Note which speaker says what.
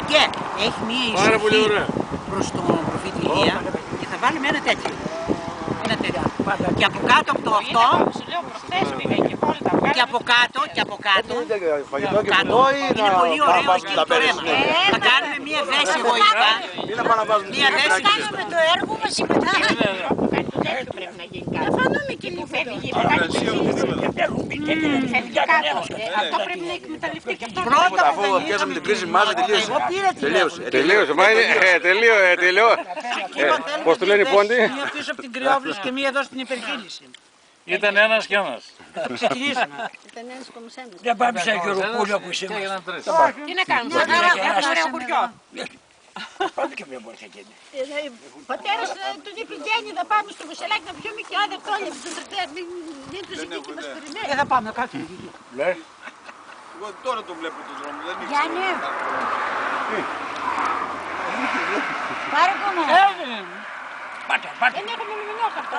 Speaker 1: Και έχει μία εισοχή προς τον προφήτη Ηλία και θα βάλουμε ένα τέτοιο. Ένα τέτοιο. Και από κάτω από το αυτό, και από κάτω, είναι πολύ ωραίο εκεί το ρέμα. Θα κάνουμε μία δέση εγωιστά. Μία δέση.
Speaker 2: Θα κάνουμε το έργο μας τέτοιο πρέπει να γίνει κάτι. Θα φανούμε και που φεύγει αυτό πρέπει να εκμεταλλευτεί και αυτό.
Speaker 1: Πρώτα
Speaker 3: Αφού πιάσαμε την κρίση μάζα τελείωσε.
Speaker 4: Τελείωσε. Πώς του λένε οι πόντοι?
Speaker 1: Μία πίσω από την Κρυόβλης και μία εδώ στην υπερχείληση.
Speaker 5: Ήταν ένας και ένας.
Speaker 1: Θα ξεκινήσουμε.
Speaker 2: Ήταν ένας κομισένας.
Speaker 6: Δεν πάμε σε Γεροπούλιο που είσαι.
Speaker 2: Τι να κάνουμε, ένα ωραίο χωριό.
Speaker 6: Πάμε και μια μόρφια εκεί.
Speaker 2: Ο πατέρας του είπε Γέννη θα πάμε στο Βουσελάκι να πιούμε και άδε χρόνια από τους τριτές. Μην τους εκεί και μας περιμένει.
Speaker 1: Δεν θα πάμε κάτω.
Speaker 3: Εγώ τώρα το βλέπω το δρόμο.
Speaker 2: Γιάννη. Πάρε κομμάτι.
Speaker 6: Πάτε, πάτε.
Speaker 2: Δεν έχουμε μηνιόχαρτο.